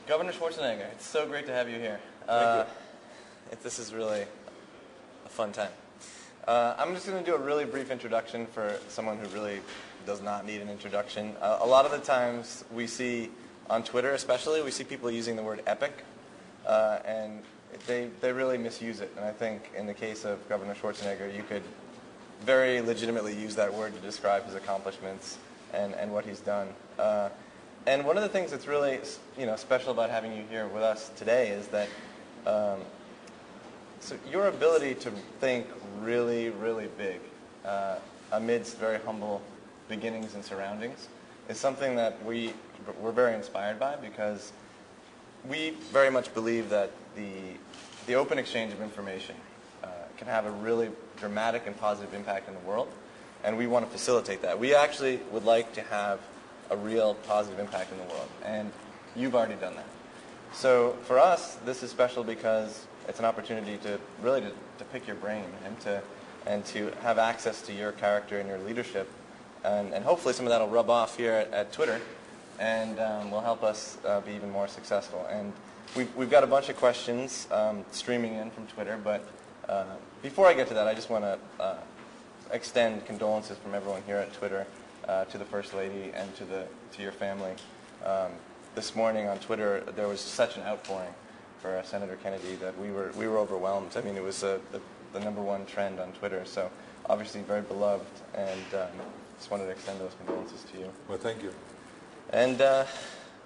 Governor Schwarzenegger, it's so great to have you here. Thank you. This is really a fun time. I'm just going to do a really brief introduction for someone who really does not need an introduction. A lot of the times we see, on Twitter especially, we see people using the word epic, and they really misuse it. And I think in the case of Governor Schwarzenegger, you could very legitimately use that word to describe his accomplishments and what he's done. And one of the things that's really, special about having you here with us today is that so your ability to think really, really big amidst very humble beginnings and surroundings is something that we're very inspired by, because we very much believe that the open exchange of information can have a really dramatic and positive impact in the world, and we want to facilitate that. We actually would like to have a real positive impact in the world, and you've already done that. So for us, this is special because it's an opportunity to really to pick your brain and to have access to your character and your leadership, and hopefully some of that will rub off here at Twitter, and will help us be even more successful. And we've got a bunch of questions streaming in from Twitter, but before I get to that, I just want to extend condolences from everyone here at Twitter to the First Lady and to your family. This morning on Twitter, there was such an outpouring for Senator Kennedy that we were overwhelmed. I mean, it was the #1 trend on Twitter. So obviously very beloved, and just wanted to extend those condolences to you. Well, thank you. And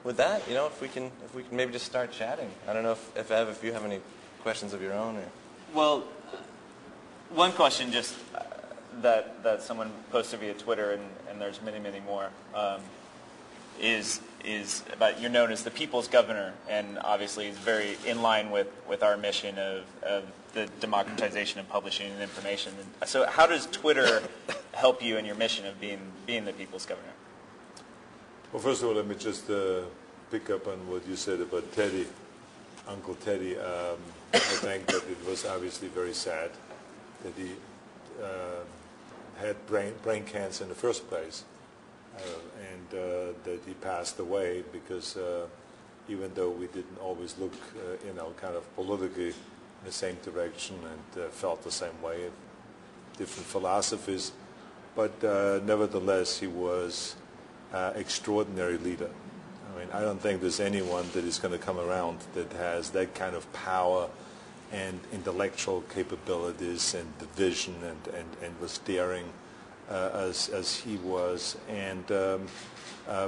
with that, if we can maybe just start chatting. I don't know if Ev, if you have any questions of your own. Or... Well, one question just that someone posted via Twitter, and there's many, many more, is about, you're known as the people's governor, and obviously it's very in line with our mission of the democratization of publishing and information. And so how does Twitter help you in your mission of being the people's governor? Well, first of all, let me just pick up on what you said about Teddy, Uncle Teddy. I think that it was obviously very sad that he had brain cancer in the first place, and that he passed away because even though we didn't always look, kind of politically in the same direction and felt the same way, different philosophies, but nevertheless he was extraordinary leader. I mean, I don't think there's anyone that is going to come around that has that kind of power and intellectual capabilities and the vision and was daring as he was, and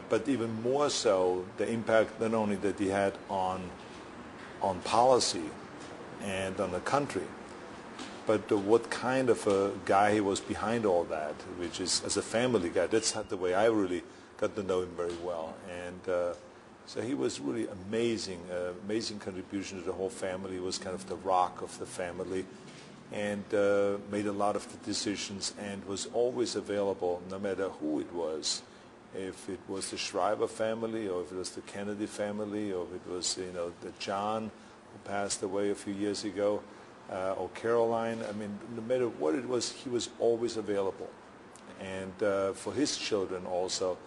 but even more so the impact not only that he had on policy and on the country, but what kind of a guy he was behind all that, which is as a family guy. That's the way I really got to know him very well, and so he was really amazing contribution to the whole family. He was kind of the rock of the family, and made a lot of the decisions and was always available no matter who it was. If it was the Shriver family, or if it was the Kennedy family, or if it was the John who passed away a few years ago, or Caroline. I mean, no matter what it was, he was always available, and for his children also.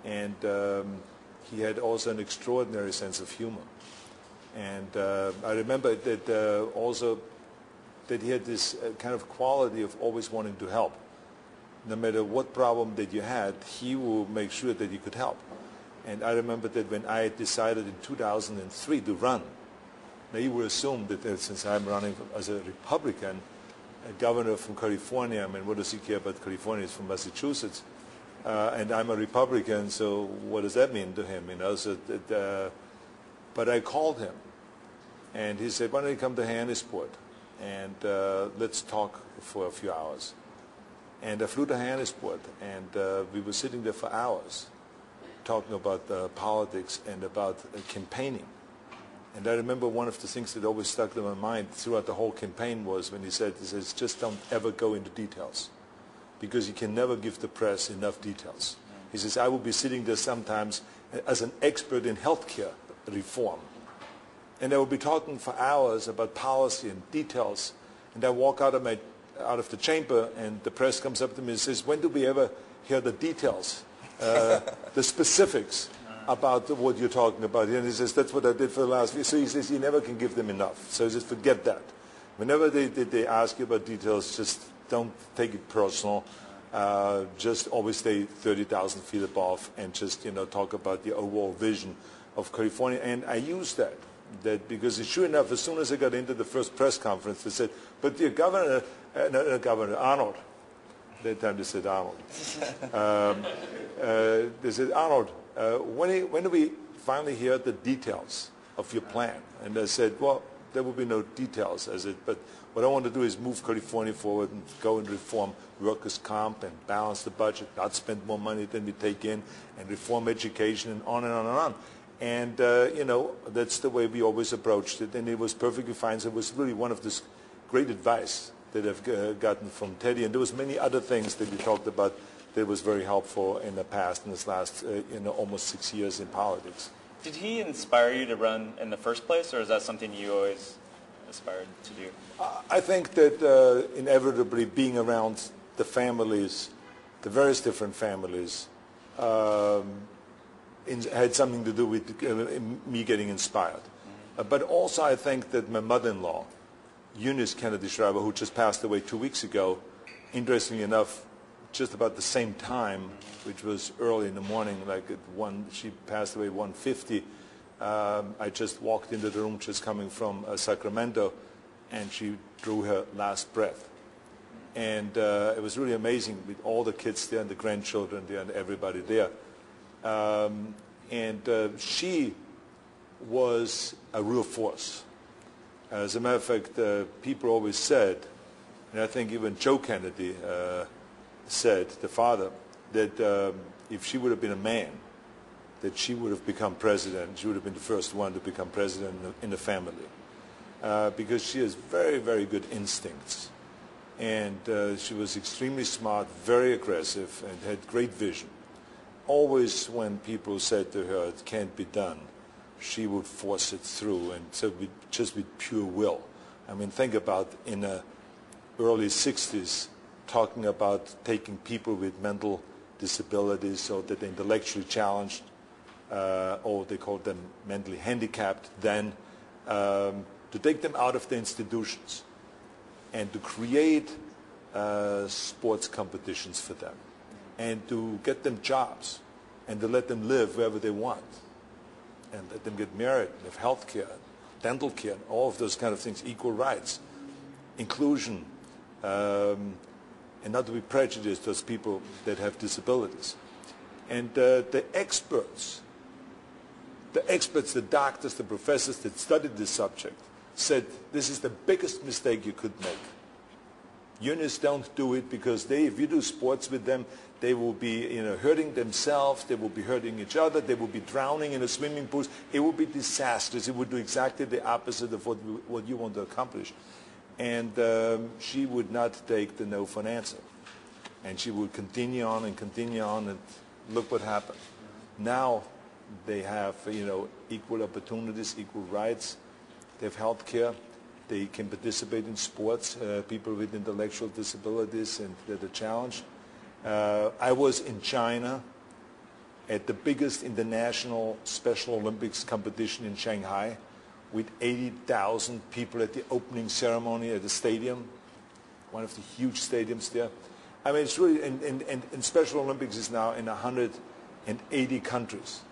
And he had also an extraordinary sense of humor. And I remember that also that he had this kind of quality of always wanting to help. No matter what problem that you had, he will make sure that you could help. And I remember that when I decided in 2003 to run, now you would assume that since I'm running as a Republican, a governor from California, I mean, what does he care about California? He's from Massachusetts. And I'm a Republican, so what does that mean to him? But I called him, and he said, why don't you come to Hannisport, and let's talk for a few hours. And I flew to Hannisport, and we were sitting there for hours talking about politics and about campaigning. And I remember one of the things that always stuck in my mind throughout the whole campaign was when he says, just don't ever go into details, because you can never give the press enough details. He says, I will be sitting there sometimes as an expert in healthcare reform, and I will be talking for hours about policy and details, and I walk out of the chamber, and the press comes up to me and says, when do we ever hear the details, the specifics? about what you're talking about. And he says, that's what I did for the last week. So he says, you never can give them enough. So he says, forget that. Whenever they ask you about details, just don't take it personal. Just always stay 30,000 feet above and just, talk about the overall vision of California. And I use that because sure enough, as soon as I got into the first press conference, they said, but the governor, Arnold, that time they said Arnold. They said, Arnold, when do we finally hear the details of your plan? And I said, well, there will be no details. I said, but what I want to do is move California forward and go and reform workers' comp and balance the budget, not spend more money than we take in, and reform education and on and on and on. And, that's the way we always approached it. And it was perfectly fine. So it was really one of this great advice that I've gotten from Teddy. And there was many other things that we talked about that was very helpful in the past, in this last, almost 6 years in politics. Did he inspire you to run in the first place, or is that something you always aspired to do? I think that inevitably being around the families, the various different families, had something to do with me getting inspired. But also I think that my mother-in-law, Eunice Kennedy Shriver, who just passed away 2 weeks ago, interestingly enough, just about the same time, which was early in the morning, like at she passed away at 1:50. I just walked into the room just coming from Sacramento, and she drew her last breath. And it was really amazing with all the kids there and the grandchildren there and everybody there. She was a real force. As a matter of fact, people always said, and I think even Joe Kennedy said, the father, that if she would have been a man, that she would have become president. She would have been the first one to become president in the family. Because she has very, very good instincts. And she was extremely smart, very aggressive, and had great vision. Always when people said to her, it can't be done, she would force it through, and so just with pure will. I mean, think about in the early 60s, talking about taking people with mental disabilities or that they're intellectually challenged, or they called them mentally handicapped then, to take them out of the institutions and to create sports competitions for them and to get them jobs and to let them live wherever they want and let them get married, have health care, dental care, all of those kind of things, equal rights, inclusion, and not to be prejudiced towards people that have disabilities. And the experts, the doctors, the professors that studied this subject said this is the biggest mistake you could make. Unions don't do it because if you do sports with them, they will be hurting themselves, they will be hurting each other, they will be drowning in the swimming pools. It will be disastrous. It would do exactly the opposite of what you want to accomplish. And she would not take the no for an answer. And she would continue on, and look what happened. Now they have equal opportunities, equal rights. They have health care. They can participate in sports, people with intellectual disabilities, and they're challenged. I was in China at the biggest international Special Olympics competition in Shanghai with 80,000 people at the opening ceremony at the stadium, one of the huge stadiums there. I mean, it's really, and Special Olympics is now in 180 countries.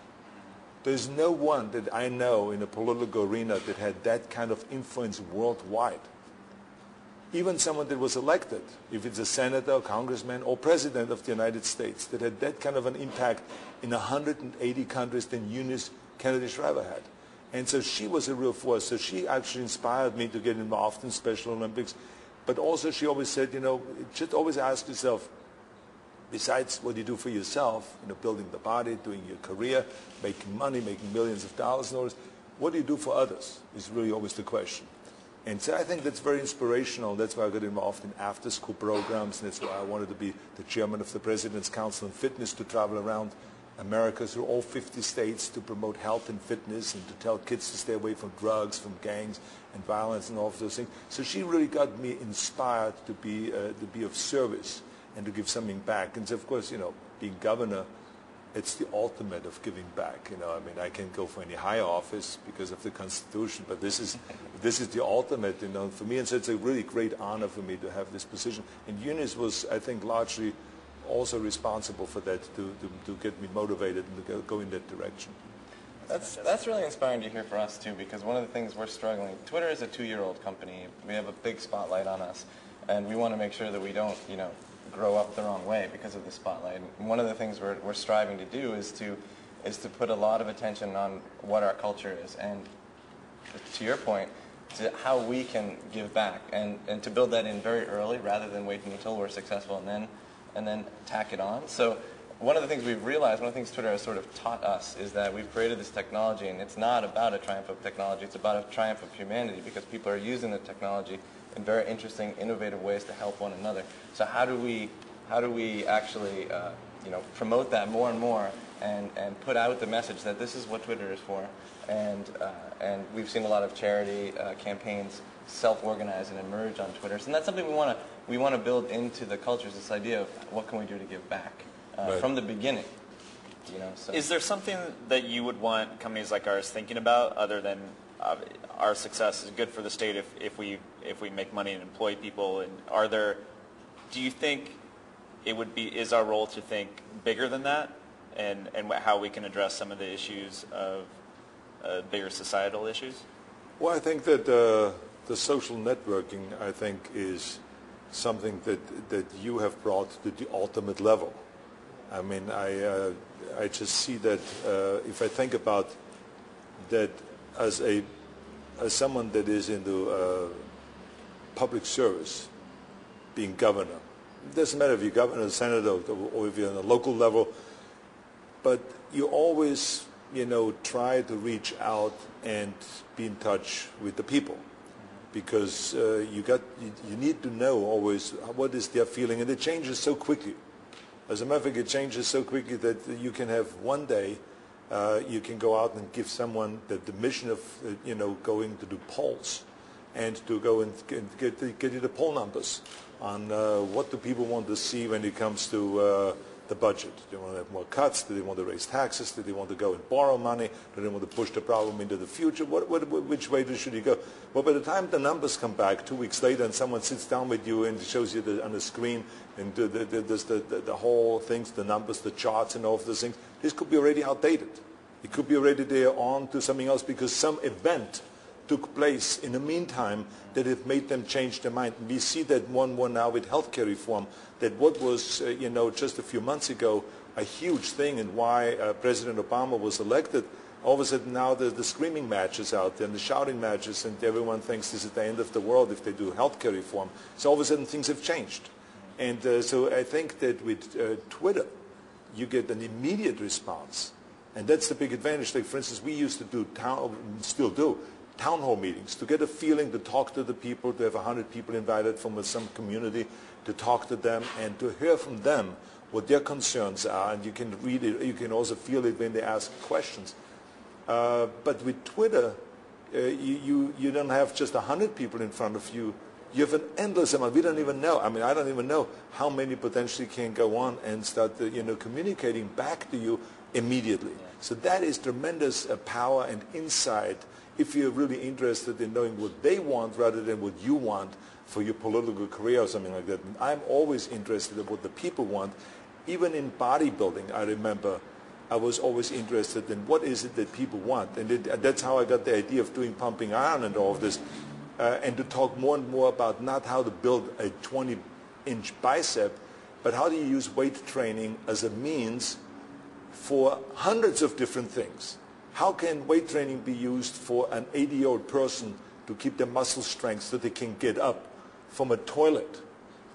There's no one that I know in the political arena that had that kind of influence worldwide. Even someone that was elected, if it's a senator, congressman, or president of the United States, that had that kind of an impact in 180 countries than Eunice Kennedy Shriver had. And so she was a real force. So she actually inspired me to get involved in Special Olympics. But also she always said, just always ask yourself, besides what you do for yourself, building the body, doing your career, making money, making millions of dollars, what do you do for others is really always the question. And so I think that's very inspirational. That's why I got involved in after-school programs, and that's why I wanted to be the chairman of the President's Council on Fitness, to travel around America through all 50 states to promote health and fitness and to tell kids to stay away from drugs, from gangs and violence and all of those things. So she really got me inspired to be of service and to give something back. And so, of course, being governor it's the ultimate of giving back. I mean, I can't go for any higher office because of the Constitution, but this is the ultimate. For me, and so it's a really great honor for me to have this position. And Eunice was, I think, largely also responsible for that to get me motivated and to go in that direction. That's really inspiring to hear for us too, because one of the things we're struggling. Twitter is a 2-year-old company. We have a big spotlight on us, and we want to make sure that we don't, grow up the wrong way because of the spotlight. And one of the things we're striving to do is to put a lot of attention on what our culture is, and to your point, to how we can give back, and to build that in very early rather than waiting until we're successful and then tack it on. So one of the things we've realized, one of the things Twitter has sort of taught us, is that we've created this technology, and it's not about a triumph of technology, it's about a triumph of humanity, because people are using the technology in very interesting, innovative ways to help one another. So how do we actually promote that more and more, and put out the message that this is what Twitter is for, and we've seen a lot of charity campaigns self-organize and emerge on Twitter. So that's something we want to build into the cultures, this idea of what can we do to give back from the beginning. So. Is there something that you would want companies like ours thinking about, other than our success is good for the state if we make money and employ people? And do you think is our role to think bigger than that, and how we can address some of the issues of bigger societal issues? Well, I think that the social networking, I think, is something that you have brought to the ultimate level. I mean, I just see that if I think about that as someone that is into public service, being governor. It doesn't matter if you're governor, senator, or if you're on a local level, but you always, try to reach out and be in touch with the people, because you need to know always what is their feeling, and it changes so quickly. As a matter of fact, it changes so quickly that you can have one day, you can go out and give someone the mission of, going to do polls, and to go and get you the poll numbers on what do people want to see when it comes to the budget. Do they want to have more cuts? Do they want to raise taxes? Do they want to go and borrow money? Do they want to push the problem into the future? Which way should you go? Well, by the time the numbers come back 2 weeks later and someone sits down with you and shows you on the screen and the whole things, the numbers, the charts and all of those things, this could be already outdated. It could be already there on to something else because some event took place in the meantime that it made them change their mind. We see that more and more now with healthcare reform, that what was, just a few months ago a huge thing, and why President Obama was elected, all of a sudden now the screaming matches out there and the shouting matches, and everyone thinks this is the end of the world if they do healthcare reform. So all of a sudden things have changed. And so I think that with Twitter, you get an immediate response. And that's the big advantage. Like, for instance, we used to do, still do, town hall meetings to get a feeling, to talk to the people, to have 100 people invited from some community, to talk to them and to hear from them what their concerns are. And you can read it, you can also feel it when they ask questions. But with Twitter, you don't have just 100 people in front of you. You have an endless amount. We don't even know. I mean, I don't even know how many potentially can go on and start, communicating back to you immediately. Yeah. So that is tremendous power and insight if you're really interested in knowing what they want rather than what you want for your political career or something like that. And I'm always interested in what the people want. Even in bodybuilding, I remember I was always interested in what is it that people want. And that's how I got the idea of doing pumping iron and all of this. And to talk more and more about not how to build a 20-inch bicep, but how do you use weight training as a means for hundreds of different things. How can weight training be used for an 80-year-old person to keep their muscle strength so they can get up from a toilet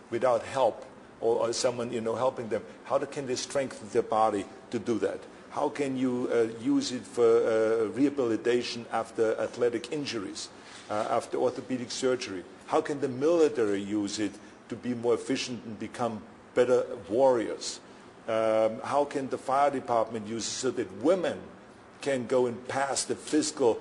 without help or someone helping them? How can they strengthen their body to do that? How can you use it for rehabilitation after athletic injuries, after orthopedic surgery? How can the military use it to be more efficient and become better warriors? How can the fire department use it so that women can go and pass the physical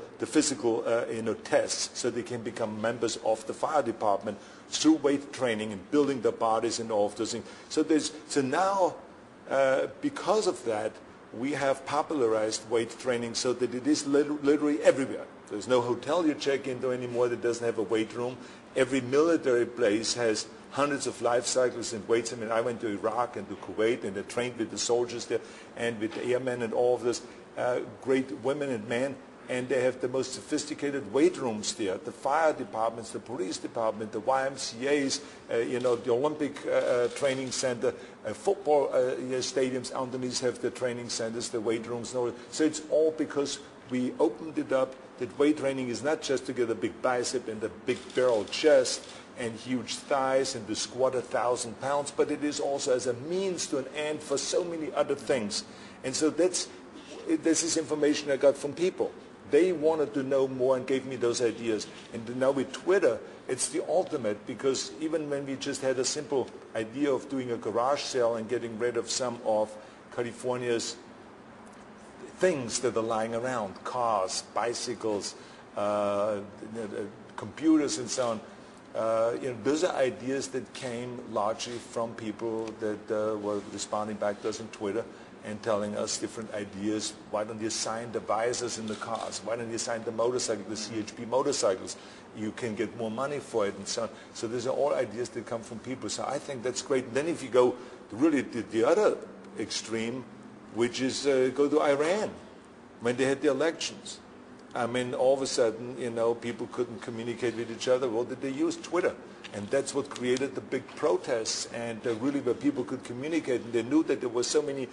tests so they can become members of the fire department through weight training and building their bodies and all of those things. So now, because of that, we have popularized weight training so that it is literally everywhere. There's no hotel you check into anymore that doesn't have a weight room. Every military place has hundreds of life cycles and weights. I mean, I went to Iraq and to Kuwait and I trained with the soldiers there and with the airmen and all of this, great women and men. And they have the most sophisticated weight rooms there. The fire departments, the police department, the YMCAs, the Olympic training center, football stadiums underneath have the training centers, the weight rooms. So it's all because we opened it up that weight training is not just to get a big bicep and a big barrel chest and huge thighs and to squat 1,000 pounds, but it is also as a means to an end for so many other things. And so this is information I got from people. They wanted to know more and gave me those ideas. And now with Twitter, it's the ultimate, because even when we just had a simple idea of doing a garage sale and getting rid of some of California's things that are lying around, cars, bicycles, computers and so on, those are ideas that came largely from people that were responding back to us on Twitter and telling us different ideas. Why don't you assign the visors in the cars? Why don't you assign the motorcycle, the CHP motorcycles? You can get more money for it and so on. So these are all ideas that come from people. So I think that's great. And then if you go to really the other extreme, which is go to Iran, when they had the elections. I mean, all of a sudden, people couldn't communicate with each other. Well, did they use Twitter? And that's what created the big protests and really where people could communicate. And they knew that there were so many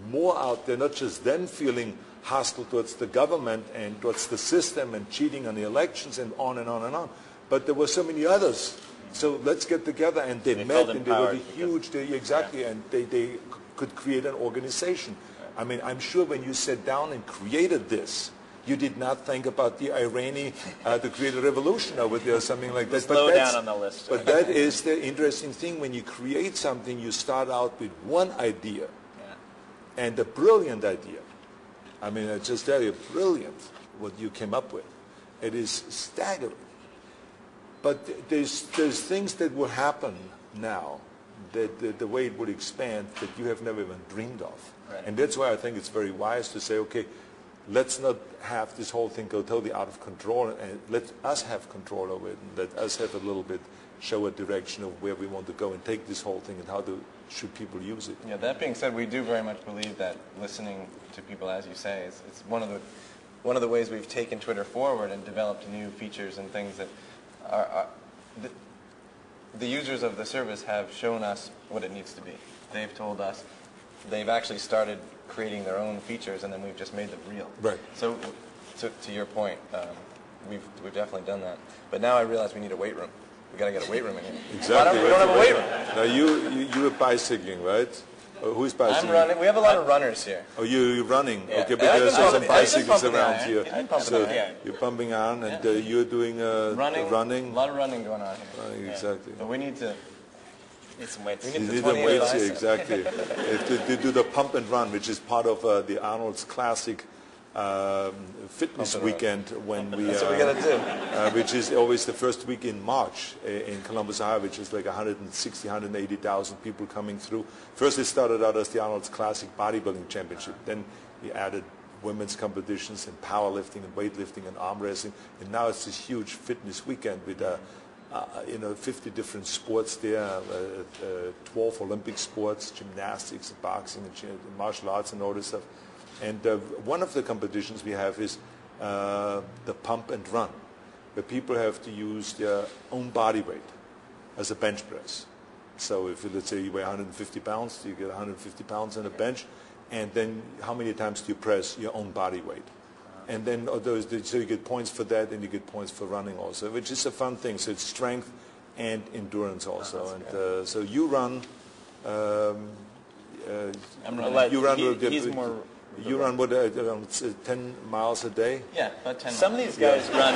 more out there, not just them feeling hostile towards the government and towards the system and cheating on the elections and on and on and on. But there were so many others. So let's get together. And they met and they were huge. And they could create an organization. I mean, I'm sure when you sat down and created this, you did not think about the Irani to create a revolution over there or something like that. Slow down on the list. But that is the interesting thing. When you create something, you start out with one idea, and a brilliant idea. I mean, I just tell you, brilliant what you came up with. It is staggering. But there's things that will happen now that the way it would expand that you have never even dreamed of. Right. And that's why I think it's very wise to say, okay, let's not have this whole thing go totally out of control, and let us have control over it, and let us have a little bit, show a direction of where we want to go and take this whole thing and how should people use it. Yeah, that being said, we do very much believe that listening to people, as you say, is one of the ways we've taken Twitter forward and developed new features and things that the users of the service have shown us what it needs to be. They've told us. They've actually started creating their own features, and then we've just made them real. Right. So, to your point, we've definitely done that. But now I realize we need a weight room. We got to get a weight room in here. Exactly. We don't have a weight room. Now you are bicycling, right? Who's bicycling? I'm running. We have a lot of runners here. Oh, you're running. Yeah. Okay, because there's some bicycles around here. here. So you're pumping on, and you're doing running. running. A lot of running going on here. Running, exactly. But we need to. Need some weights. You need the weights here, exactly. to do the pump and run, which is part of the Arnold's classic fitness weekend when That's what we got to do. which is always the first week in March in Columbus, Ohio, which is like 160, 180,000 people coming through. First it started out as the Arnold's Classic Bodybuilding Championship. Then we added women's competitions and powerlifting and weightlifting and arm wrestling. And now it's this huge fitness weekend with 50 different sports there, 12 Olympic sports, gymnastics, boxing, and martial arts and all this stuff. And one of the competitions we have is the pump and run, where people have to use their own body weight as a bench press. So if, let's say, you weigh 150 pounds, you get 150 pounds on a bench, and then how many times do you press your own body weight? And then so you get points for that, and you get points for running also, which is a fun thing. So it's strength and endurance also. And so you run. I'm running. You run. He's more. You run what, around 10 miles a day? Yeah, about 10 miles. Some of these guys run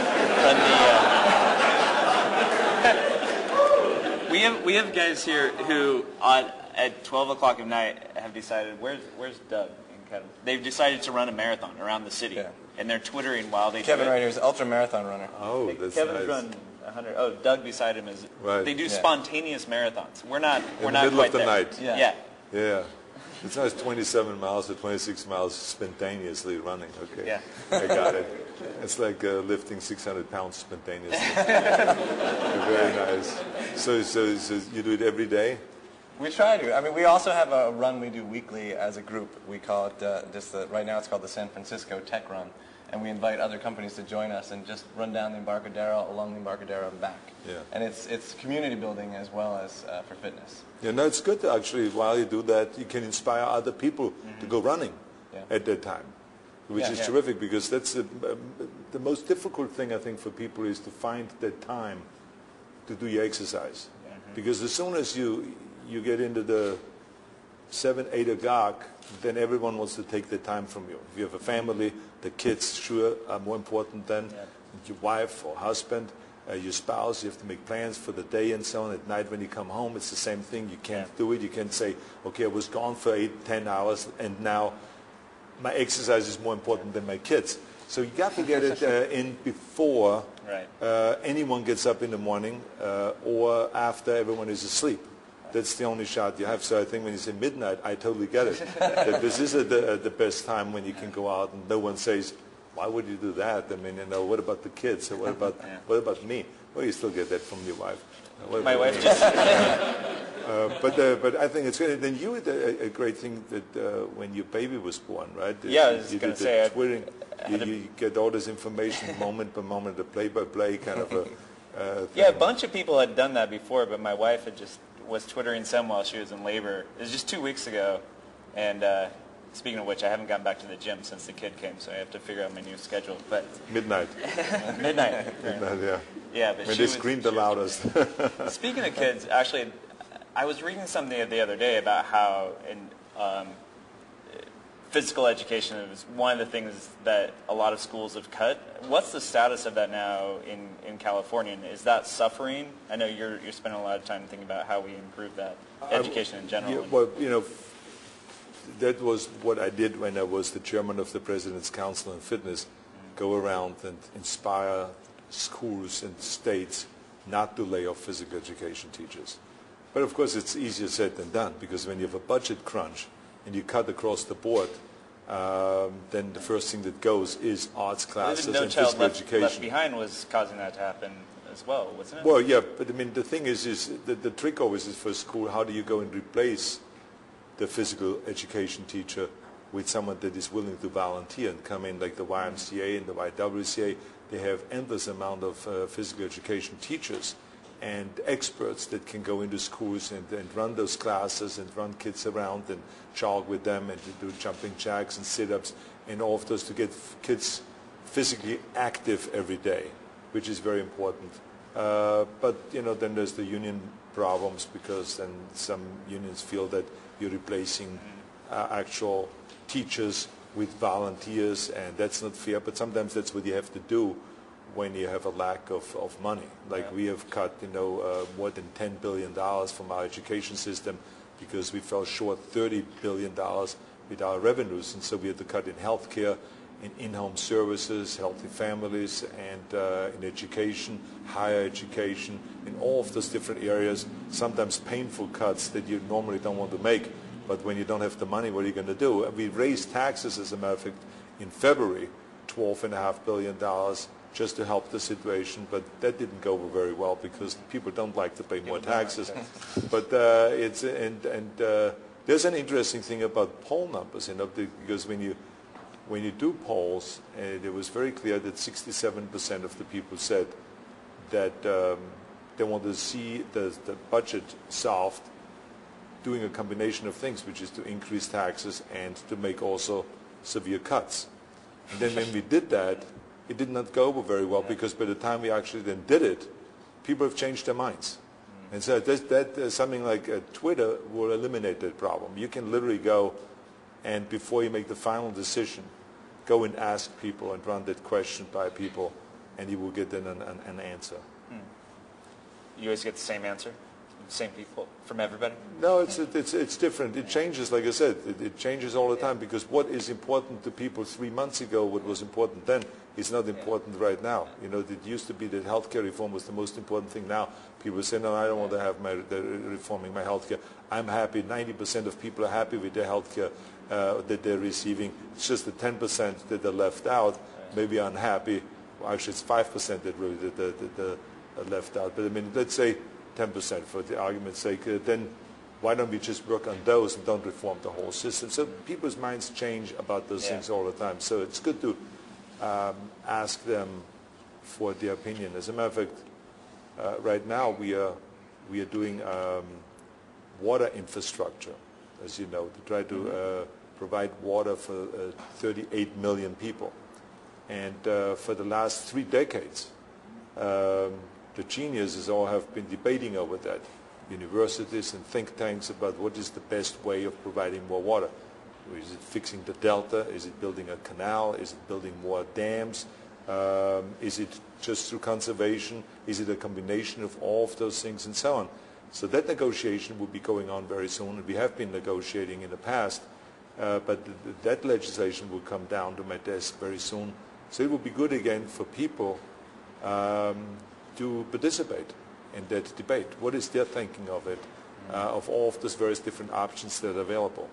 the. We have guys here who at 12 o'clock at night have decided where's Doug and Kevin. They've decided to run a marathon around the city, and they're twittering while they. Kevin do it. right here is an ultra marathon runner. Oh, that's Kevin's nice. run 100. Oh, Doug beside him is. Right. They do spontaneous marathons. We're not. In We're the not middle quite of the there. night. Yeah. Yeah. It's not 27 miles or 26 miles spontaneously running. Okay. Yeah. I got it. It's like lifting 600 pounds spontaneously. Very nice. So you do it every day? We try to. I mean, we also have a run we do weekly as a group. We call it right now it's called the San Francisco Tech Run. And we invite other companies to join us and just run down the Embarcadero, along the Embarcadero and back. Yeah. And it's community building as well as for fitness. Yeah, no, it's good actually. While you do that, you can inspire other people to go running at that time, which is terrific, because that's the most difficult thing I think for people is to find that time to do your exercise. Because as soon as you get into the 7, 8 o'clock, then everyone wants to take the time from you. If you have a family, the kids sure are more important than your wife or husband, your spouse. You have to make plans for the day and so on. At night when you come home, it's the same thing. You can't do it. You can't say, okay, I was gone for 8, 10 hours, and now my exercise is more important than my kids. So you got to get it in before anyone gets up in the morning or after everyone is asleep. That's the only shot you have. So I think when you say midnight, I totally get it. That this is the best time when you can go out and no one says, why would you do that? I mean, what about the kids? Or what about me? Well, you still get that from your wife. My wife just... But I think it's good. Then you did a great thing that when your baby was born, right? Yeah, I was going to say... Twittering. You get all this information moment by moment, the play-by-play kind of a thing. Yeah, a bunch of people had done that before, but my wife was Twittering some while she was in labor. It was just 2 weeks ago, and speaking of which, I haven't gotten back to the gym since the kid came, so I have to figure out my new schedule. But midnight. Midnight, yeah. Yeah, but they screamed the loudest. Speaking of kids, actually, I was reading something the other day about how physical education is one of the things that a lot of schools have cut. What's the status of that now in California? And is that suffering? I know you're spending a lot of time thinking about how we improve that education in general. Yeah, well, that was what I did when I was the chairman of the President's Council on Fitness, go around and inspire schools and states not to lay off physical education teachers. But of course it's easier said than done, because when you have a budget crunch and you cut across the board, then the first thing that goes is arts classes and physical education. Left Behind was causing that to happen as well, wasn't it? Well, yeah, but I mean the thing is the trick always is for a school, how do you go and replace the physical education teacher with someone that is willing to volunteer and come in, like the YMCA and the YWCA. They have endless amount of physical education teachers and experts that can go into schools and run those classes and run kids around and jog with them and to do jumping jacks and sit-ups and all of those to get kids physically active every day, which is very important. But then there's the union problems, because then some unions feel that you're replacing actual teachers with volunteers, and that's not fair. But sometimes that's what you have to do when you have a lack of money. Like we have cut, more than $10 billion from our education system because we fell short $30 billion with our revenues, and so we had to cut in healthcare, in-home services, healthy families, and in education, higher education, in all of those different areas, sometimes painful cuts that you normally don't want to make. But when you don't have the money, what are you going to do? We raised taxes, as a matter of fact, in February, $12.5 billion just to help the situation, but that didn't go over very well because people don't like to pay more taxes. But there's an interesting thing about poll numbers, because when you do polls, it was very clear that 67% of the people said that they want to see the budget solved doing a combination of things, which is to increase taxes and to make also severe cuts. And then when we did that, it did not go over very well, because by the time we actually then did it, people have changed their minds. And so that something like Twitter will eliminate that problem. You can literally go and before you make the final decision, go and ask people and run that question by people, and you will get then an answer. You always get the same answer? same people, from everybody? No, it's different. It changes, like I said. It changes all the time, because what is important to people 3 months ago, what was important then, is not important right now. You know, it used to be that healthcare reform was the most important thing. Now people say, no, I don't want to have reforming my healthcare. I'm happy. 90% of people are happy with their healthcare that they're receiving. It's just the 10% that are left out, maybe unhappy. Well, actually, it's 5% that really that are left out. But I mean, let's say 10% for the argument's sake. Then why don't we just work on those and don't reform the whole system? So people's minds change about those things all the time. So it's good to ask them for their opinion. As a matter of fact, right now we are doing water infrastructure, as you know, to try to provide water for 38 million people. And for the last 3 decades, the geniuses all have been debating over that. Universities and think tanks about what is the best way of providing more water. Is it fixing the delta? Is it building a canal? Is it building more dams? Is it just through conservation? Is it a combination of all of those things and so on? So that negotiation will be going on very soon. And we have been negotiating in the past, but that legislation will come down to my desk very soon. So it will be good again for people to participate in that debate. What is their thinking of it, of all of those various different options that are available?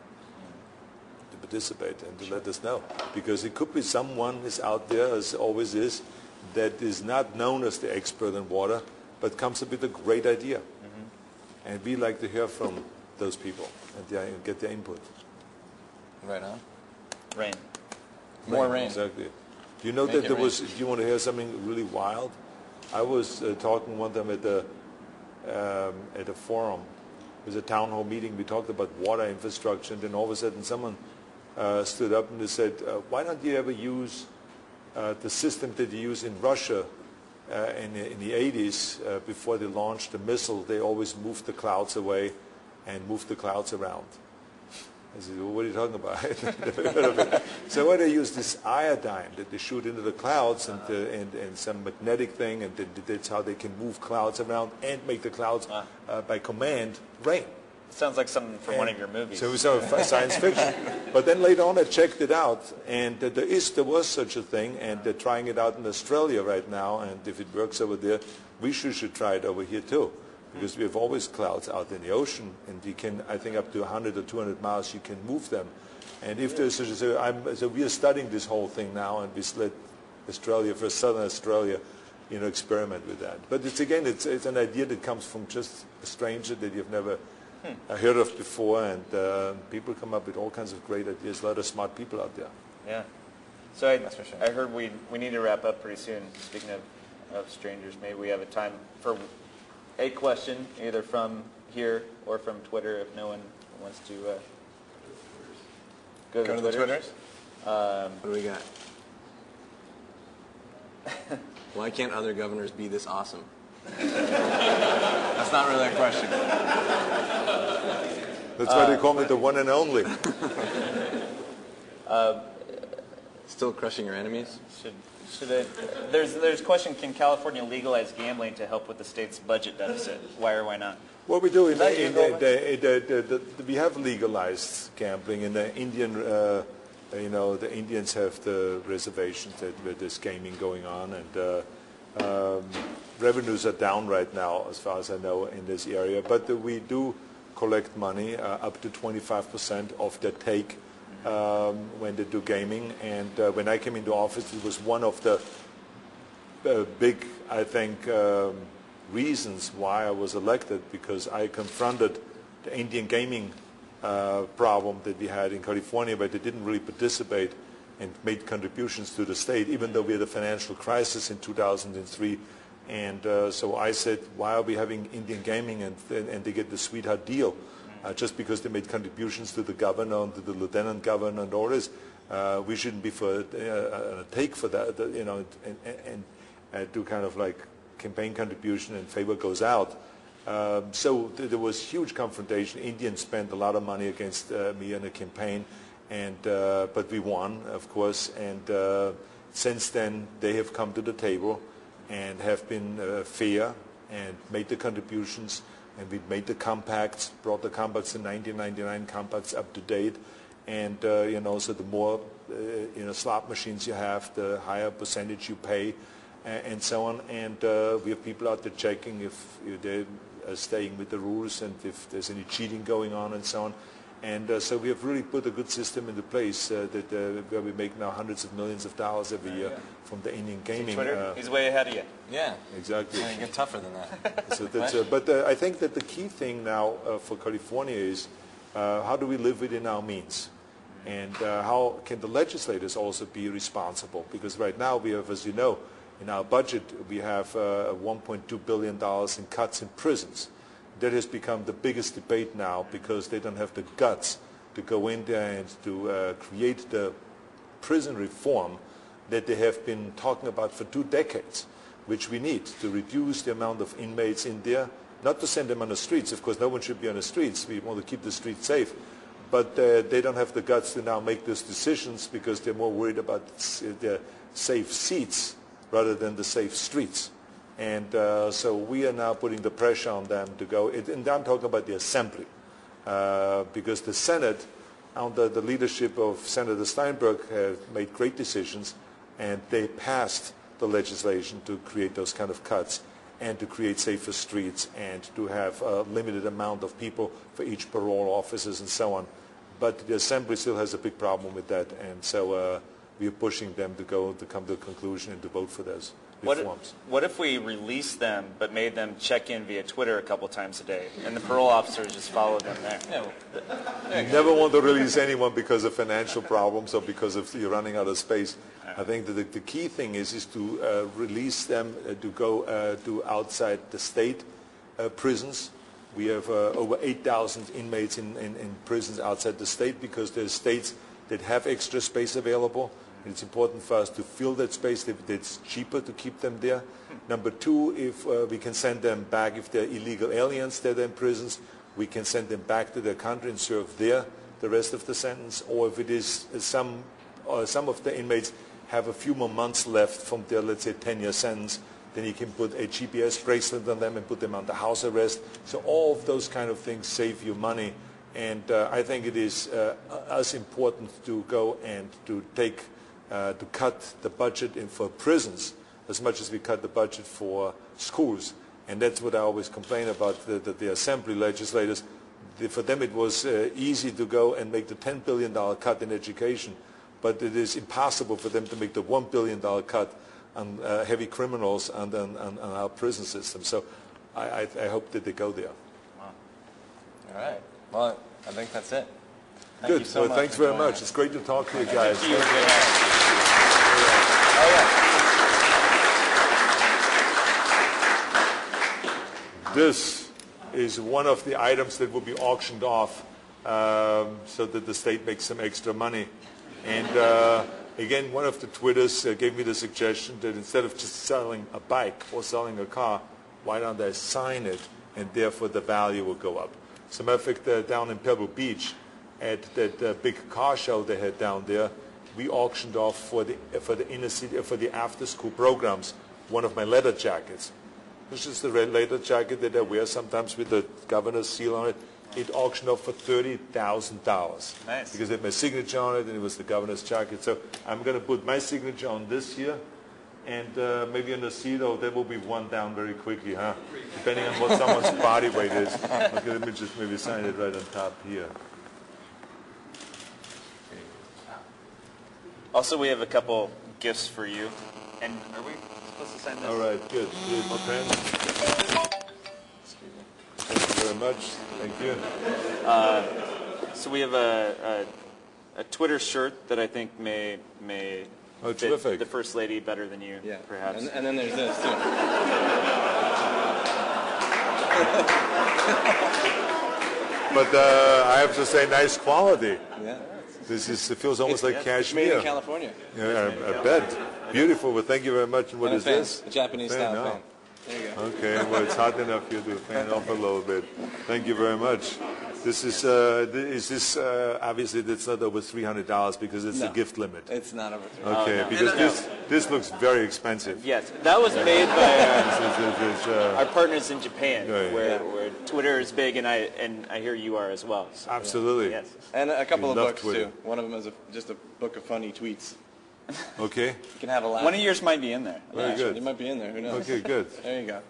To participate and to let us know. Because it could be someone is out there, as always is, that is not known as the expert in water, but comes up with a great idea. And we like to hear from those people and get their input. Right on. Rain. More rain. Exactly. Do you know that there was, do you want to hear something really wild? I was talking one time at a forum. It was a town hall meeting. We talked about water infrastructure, and then all of a sudden someone stood up and they said, why don't you ever use the system that you use in Russia in the 80s before they launched the missile? They always moved the clouds away and moved the clouds around. I said, well, what are you talking about? So why they use this iodine that they shoot into the clouds and some magnetic thing, and that's how they can move clouds around and make the clouds by command rain. Sounds like something from one of your movies. So it was science fiction. But then later on I checked it out, and there was such a thing, and they're trying it out in Australia right now, and if it works over there, we should try it over here too. Because we have always clouds out in the ocean, and you can, I think, up to 100 or 200 miles, you can move them. And if there's so we are studying this whole thing now, and we let Australia, for Southern Australia, experiment with that. But it's an idea that comes from just a stranger that you've never heard of before, and people come up with all kinds of great ideas. A lot of smart people out there. Yeah. So I heard we need to wrap up pretty soon. Speaking of strangers, maybe we have a time for a question, either from here or from Twitter, if no one wants to go to the Twitters. What do we got? Why can't other governors be this awesome? That's not really a question. That's why they call me the one and only. Still crushing your enemies? There's a question, can California legalize gambling to help with the state's budget deficit? Why or why not? What we do, we have legalized gambling in the Indian, the Indians have the reservations where there's gaming going on, and revenues are down right now, as far as I know, in this area. But we do collect money, up to 25% of the take when they do gaming. And when I came into office, it was one of the big, I think, reasons why I was elected, because I confronted the Indian gaming problem that we had in California, where they didn't really participate and made contributions to the state, even though we had a financial crisis in 2003. And so I said, why are we having Indian gaming and they get the sweetheart deal? Just because they made contributions to the governor and to the lieutenant governor and all this, we shouldn't be for a take for that, and do kind of like campaign contribution and favor goes out. So there was huge confrontation. Indians spent a lot of money against me in a campaign, but we won, of course. And since then, they have come to the table and have been fair and made the contributions and we made the compacts, brought the compacts, the 1999 compacts up to date, and so the more slot machines you have, the higher percentage you pay, and so on. And we have people out there checking if they're staying with the rules and if there's any cheating going on and so on. And so we have really put a good system into place where we make now hundreds of millions of dollars every year from the Indian gaming. Twitter, he's way ahead of you. Yeah, exactly. And you get tougher than that. So but I think that the key thing now for California is how do we live within our means? And how can the legislators also be responsible? Because right now we have, as you know, in our budget we have $1.2 billion in cuts in prisons. That has become the biggest debate now because they don't have the guts to go in there and to create the prison reform that they have been talking about for 2 decades, which we need to reduce the amount of inmates in there, not to send them on the streets. Of course, no one should be on the streets. We want to keep the streets safe. But they don't have the guts to now make those decisions because they're more worried about the safe seats rather than the safe streets. And so we are now putting the pressure on them to go. And I'm talking about the Assembly, because the Senate, under the leadership of Senator Steinberg, have made great decisions, and they passed the legislation to create those kind of cuts and to create safer streets and to have a limited amount of people for each parole officers and so on. But the Assembly still has a big problem with that, and so we are pushing them to come to a conclusion and to vote for those reforms. What if we released them but made them check in via Twitter a couple times a day, and the parole officers just followed them there? Yeah. You never want to release anyone because of financial problems or because of you're running out of space. I think that the key thing is to release them to go to outside the state prisons. We have over 8,000 inmates in prisons outside the state because there's states that have extra space available. And it's important for us to fill that space. It's cheaper to keep them there. Number 2, if we can send them back, if they're illegal aliens that are in prisons, we can send them back to their country and serve there the rest of the sentence. Or if it is some of the inmates have a few more months left from their, let's say, 10-year sentence, then you can put a GPS bracelet on them and put them under house arrest. So all of those kind of things save you money. And I think it is as important to go and to cut the budget for prisons as much as we cut the budget for schools. And that's what I always complain about, the Assembly legislators. For them it was easy to go and make the $10 billion cut in education, but it is impossible for them to make the $1 billion cut on heavy criminals and on our prison system. So I hope that they go there. Wow. All right. Well, I think that's it. Good. Well, thanks very much. It's great to talk to you guys. Thank you. This is one of the items that will be auctioned off so that the state makes some extra money. And again, one of the Twitters gave me the suggestion that instead of just selling a bike or selling a car, why don't I sign it, and therefore the value will go up. As a matter of fact, down in Pebble Beach, at that big car show they had down there, we auctioned off for the inner city, for the after-school programs, one of my leather jackets. This is the red leather jacket that I wear sometimes with the governor's seal on it. It auctioned off for $30,000. Nice. Because it had my signature on it, and it was the governor's jacket. So I'm going to put my signature on this here, and maybe on the seat, there will be one down very quickly, huh? Depending on what someone's body weight is. Okay, let me just maybe sign it right on top here. Also, we have a couple gifts for you. And are we supposed to sign this? All right, good. Here's pen. Thank you very much. Thank you. So we have a Twitter shirt that I think may fit terrific. the First Lady better than you, perhaps. And then there's this, too. But I have to say, nice quality. Yeah. It feels almost like cashmere. Made in California. Yeah, I bet. Beautiful. Well, thank you very much. And what is this? A Japanese style no. fan. There you go. Okay. Well, it's hot enough here to fan off a little bit. Thank you very much. This is obviously that's not over $300 because it's a gift limit. It's not over 3. Okay, no. because this looks very expensive. Yes, that was made by our partners in Japan, Yeah, yeah. where Twitter is big, and I hear you are as well. So, Absolutely. Yes. And a couple of love books Twitter. too. One of them is just a book of funny tweets. Okay. You can have a laugh. One of yours might be in there. Very good. It might be in there. Who knows? Okay, good. There you go.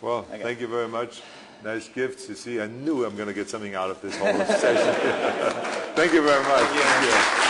Well, thank you very much. Nice gifts. You see, I knew I'm going to get something out of this whole session. Thank you very much. Thank you.